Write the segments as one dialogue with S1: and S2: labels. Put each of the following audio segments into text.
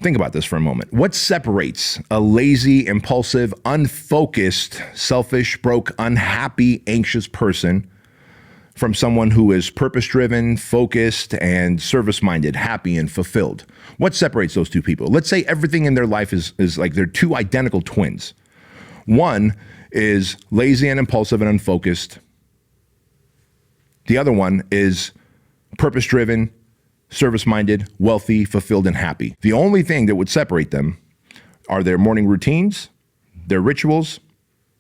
S1: Think about this for a moment. What separates a lazy, impulsive, unfocused, selfish, broke, unhappy, anxious person from someone who is purpose-driven, focused, and service-minded, happy, and fulfilled? What separates those two people? Let's say everything in their life is like they're two identical twins. One is lazy and impulsive and unfocused. The other one is purpose-driven, service-minded, wealthy, fulfilled, and happy. The only thing that would separate them are their morning routines, their rituals,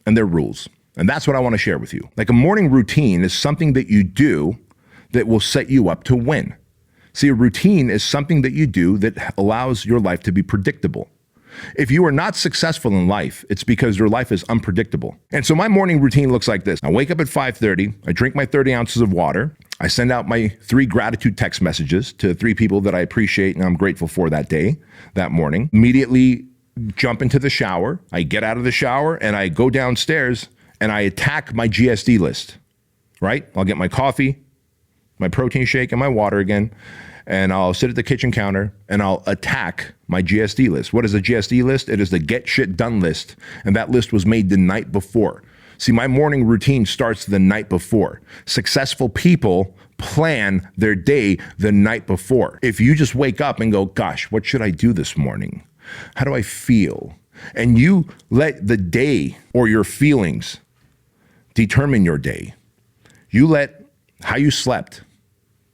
S1: and their rules. And that's what I want to share with you. Like, a morning routine is something that you do that will set you up to win. See, a routine is something that you do that allows your life to be predictable. If you are not successful in life, it's because your life is unpredictable. And so my morning routine looks like this. I wake up at 5:30, I drink my 30 ounces of water, I send out my 3 gratitude text messages to 3 people that I appreciate and I'm grateful for that day, that morning. Immediately jump into the shower. I get out of the shower and I go downstairs and I attack my GSD list, right? I'll get my coffee, my protein shake, and my water again, and I'll sit at the kitchen counter and I'll attack my GSD list. What is a GSD list? It is the get shit done list, and that list was made the night before. See, my morning routine starts the night before. Successful people plan their day the night before. If you just wake up and go, gosh, what should I do this morning? How do I feel? And you let the day or your feelings determine your day. You let how you slept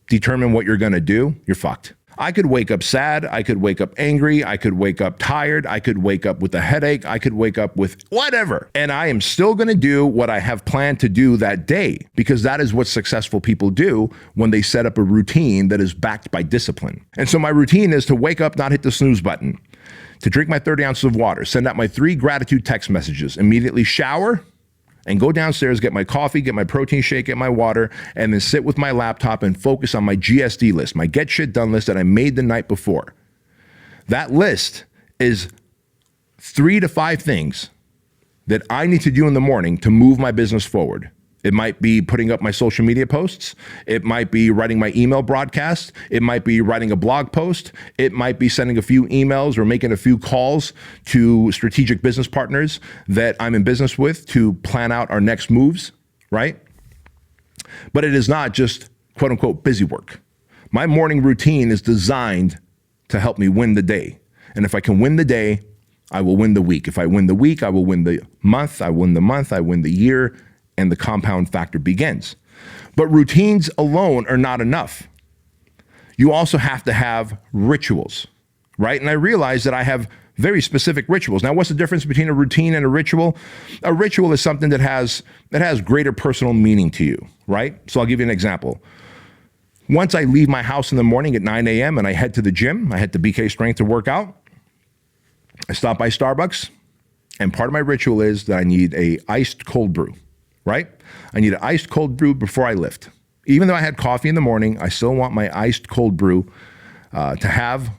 S1: determine what you're gonna do, you're fucked. I could wake up sad, I could wake up angry, I could wake up tired, I could wake up with a headache, I could wake up with whatever. And I am still gonna do what I have planned to do that day, because that is what successful people do when they set up a routine that is backed by discipline. And so my routine is to wake up, not hit the snooze button, to drink my 30 ounces of water, send out my 3 gratitude text messages, immediately shower, and go downstairs, get my coffee, get my protein shake, get my water, and then sit with my laptop and focus on my GSD list, my get shit done list that I made the night before. That list is 3 to 5 things that I need to do in the morning to move my business forward. It might be putting up my social media posts. It might be writing my email broadcast. It might be writing a blog post. It might be sending a few emails or making a few calls to strategic business partners that I'm in business with to plan out our next moves, right? But it is not just quote unquote busy work. My morning routine is designed to help me win the day. And if I can win the day, I will win the week. If I win the week, I will win the month. I win the month, I win the year, and the compound factor begins. But routines alone are not enough. You also have to have rituals, right? And I realize that I have very specific rituals. Now, what's the difference between a routine and a ritual? A ritual is something that has greater personal meaning to you, right? So I'll give you an example. Once I leave my house in the morning at 9 a.m. and I head to the gym, I head to BK Strength to work out, I stop by Starbucks, and part of my ritual is that I need a iced cold brew. Right? I need an iced cold brew before I lift. Even though I had coffee in the morning, I still want my iced cold brew to have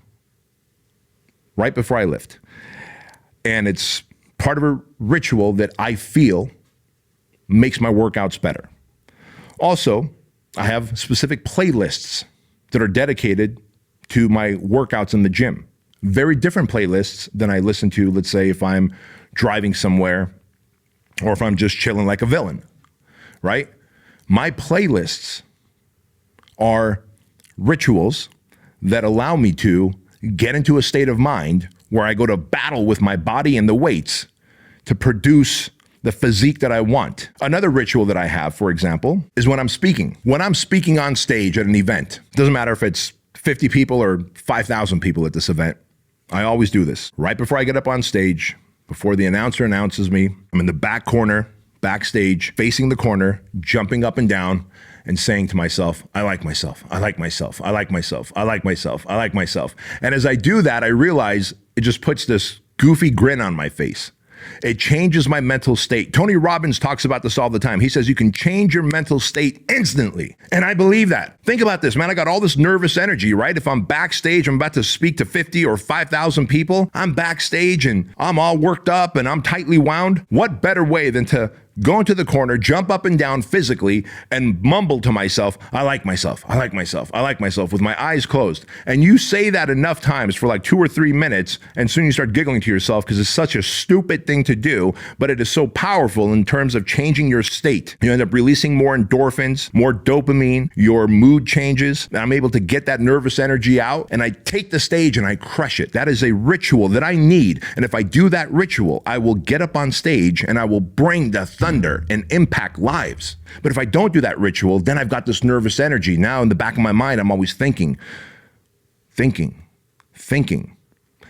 S1: right before I lift. And it's part of a ritual that I feel makes my workouts better. Also, I have specific playlists that are dedicated to my workouts in the gym. Very different playlists than I listen to, let's say, if I'm driving somewhere or if I'm just chilling like a villain, right? My playlists are rituals that allow me to get into a state of mind where I go to battle with my body and the weights to produce the physique that I want. Another ritual that I have, for example, is when I'm speaking. When I'm speaking on stage at an event, doesn't matter if it's 50 people or 5,000 people at this event, I always do this. Right before I get up on stage, before the announcer announces me, I'm in the back corner, backstage, facing the corner, jumping up and down and saying to myself, I like myself, I like myself, I like myself, I like myself, I like myself. And as I do that, I realize it just puts this goofy grin on my face. It changes my mental state. Tony Robbins talks about this all the time. He says you can change your mental state instantly. And I believe that. Think about this, man. I got all this nervous energy, right? If I'm backstage, I'm about to speak to 50 or 5,000 people. I'm backstage and I'm all worked up and I'm tightly wound. What better way than to go into the corner, jump up and down physically, and mumble to myself, I like myself, I like myself, I like myself, with my eyes closed. And you say that enough times for like 2 or 3 minutes, and soon you start giggling to yourself because it's such a stupid thing to do, but it is so powerful in terms of changing your state. You end up releasing more endorphins, more dopamine, your mood changes, and I'm able to get that nervous energy out, and I take the stage and I crush it. That is a ritual that I need. And if I do that ritual, I will get up on stage and I will bring the thunder and impact lives. But if I don't do that ritual, then I've got this nervous energy. Now in the back of my mind, I'm always thinking.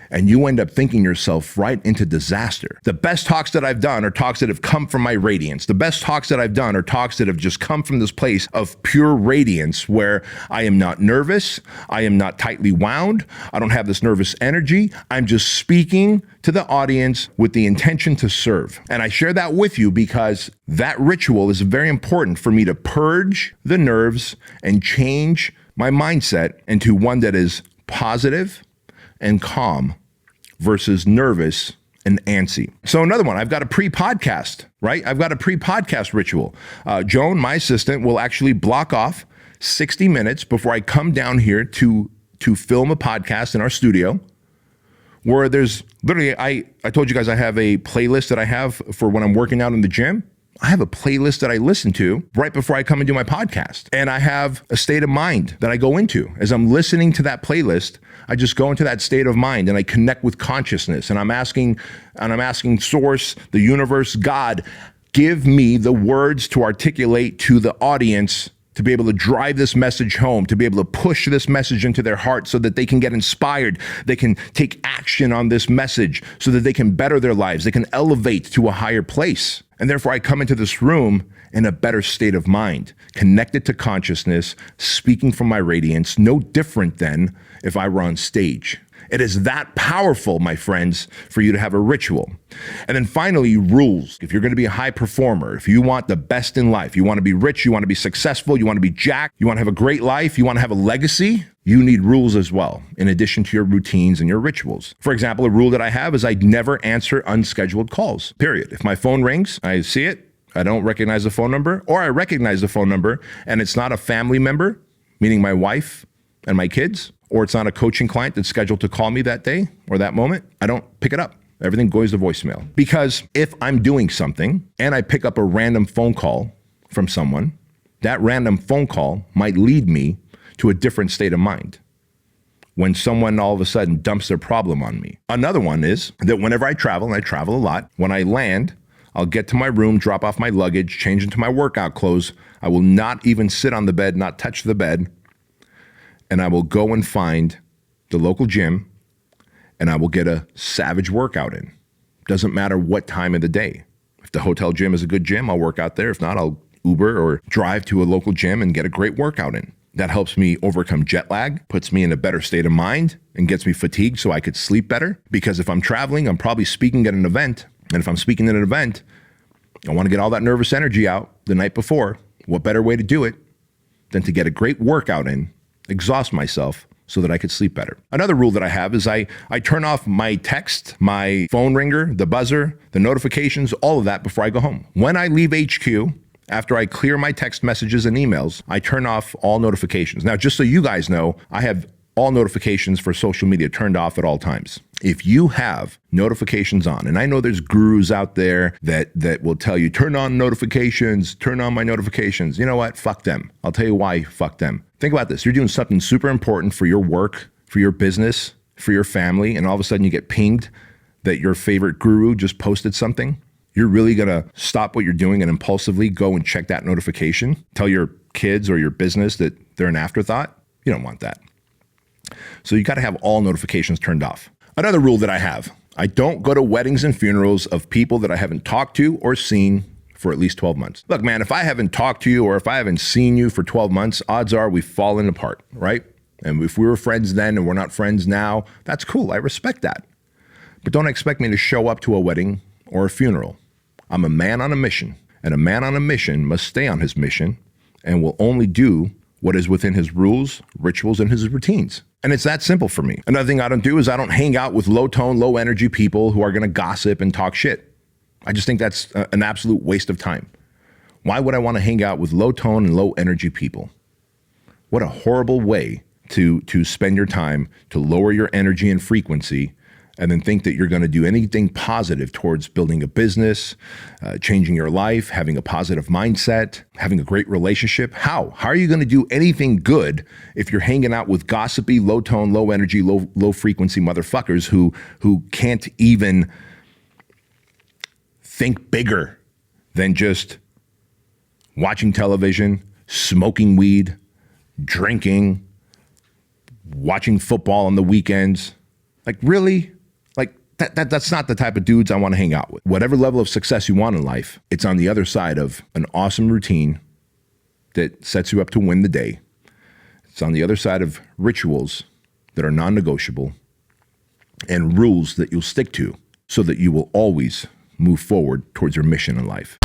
S1: And you end up thinking yourself right into disaster. The best talks that I've done are talks that have come from my radiance. The best talks that I've done are talks that have just come from this place of pure radiance where I am not nervous. I am not tightly wound. I don't have this nervous energy. I'm just speaking to the audience with the intention to serve. And I share that with you because that ritual is very important for me to purge the nerves and change my mindset into one that is positive and calm versus nervous and antsy. So another one, I've got a pre-podcast, right? I've got a pre-podcast ritual. Joan, my assistant, will actually block off 60 minutes before I come down here to film a podcast in our studio, where there's literally, I told you guys I have a playlist that I have for when I'm working out in the gym. I have a playlist that I listen to right before I come and do my podcast. And I have a state of mind that I go into. As I'm listening to that playlist, I just go into that state of mind and I connect with consciousness. And I'm asking Source, the universe, God, give me the words to articulate to the audience to be able to drive this message home, to be able to push this message into their heart so that they can get inspired. They can take action on this message so that they can better their lives. They can elevate to a higher place. And therefore, I come into this room in a better state of mind, connected to consciousness, speaking from my radiance, no different than if I were on stage. It is that powerful, my friends, for you to have a ritual. And then finally, rules. If you're going to be a high performer, if you want the best in life, you want to be rich, you want to be successful, you want to be jacked, you want to have a great life, you want to have a legacy, you need rules as well, in addition to your routines and your rituals. For example, a rule that I have is I never answer unscheduled calls, period. If my phone rings, I see it, I don't recognize the phone number, or I recognize the phone number and it's not a family member, meaning my wife and my kids, or it's not a coaching client that's scheduled to call me that day or that moment, I don't pick it up. Everything goes to voicemail. Because if I'm doing something and I pick up a random phone call from someone, that random phone call might lead me to a different state of mind when someone all of a sudden dumps their problem on me. Another one is that whenever I travel, and I travel a lot, when I land, I'll get to my room, drop off my luggage, change into my workout clothes. I will not even sit on the bed, not touch the bed. And I will go and find the local gym and I will get a savage workout in. Doesn't matter what time of the day. If the hotel gym is a good gym, I'll work out there. If not, I'll Uber or drive to a local gym and get a great workout in. That helps me overcome jet lag, puts me in a better state of mind, and gets me fatigued so I could sleep better. Because if I'm traveling, I'm probably speaking at an event. And if I'm speaking at an event, I want to get all that nervous energy out the night before. What better way to do it than to get a great workout in, exhaust myself so that I could sleep better. Another rule that I have is I turn off my text, my phone ringer, the buzzer, the notifications, all of that before I go home. When I leave HQ, after I clear my text messages and emails, I turn off all notifications. Now, just so you guys know, I have all notifications for social media turned off at all times. If you have notifications on, and I know there's gurus out there that will tell you, turn on notifications, turn on my notifications. You know what? Fuck them. I'll tell you why, fuck them. Think about this. You're doing something super important for your work, for your business, for your family, and all of a sudden you get pinged that your favorite guru just posted something. You're really going to stop what you're doing and impulsively go and check that notification, tell your kids or your business that they're an afterthought. You don't want that. So you got to have all notifications turned off. Another rule that I have, I don't go to weddings and funerals of people that I haven't talked to or seen for at least 12 months. Look, man, if I haven't talked to you or if I haven't seen you for 12 months, odds are we've fallen apart, right? And if we were friends then and we're not friends now, that's cool. I respect that. But don't expect me to show up to a wedding or a funeral. I'm a man on a mission, and a man on a mission must stay on his mission and will only do what is within his rules, rituals, and his routines. And it's that simple for me. Another thing I don't do is I don't hang out with low tone, low energy people who are going to gossip and talk shit. I just think that's an absolute waste of time. Why would I want to hang out with low tone and low energy people? What a horrible way to spend your time, to lower your energy and frequency, and then think that you're going to do anything positive towards building a business, changing your life, having a positive mindset, having a great relationship. How? How are you going to do anything good if you're hanging out with gossipy, low tone, low energy, low frequency motherfuckers who can't even think bigger than just watching television, smoking weed, drinking, watching football on the weekends? Like, really? Like, that's not the type of dudes I want to hang out with. Whatever level of success you want in life, it's on the other side of an awesome routine that sets you up to win the day. It's on the other side of rituals that are non-negotiable and rules that you'll stick to so that you will always move forward towards your mission in life.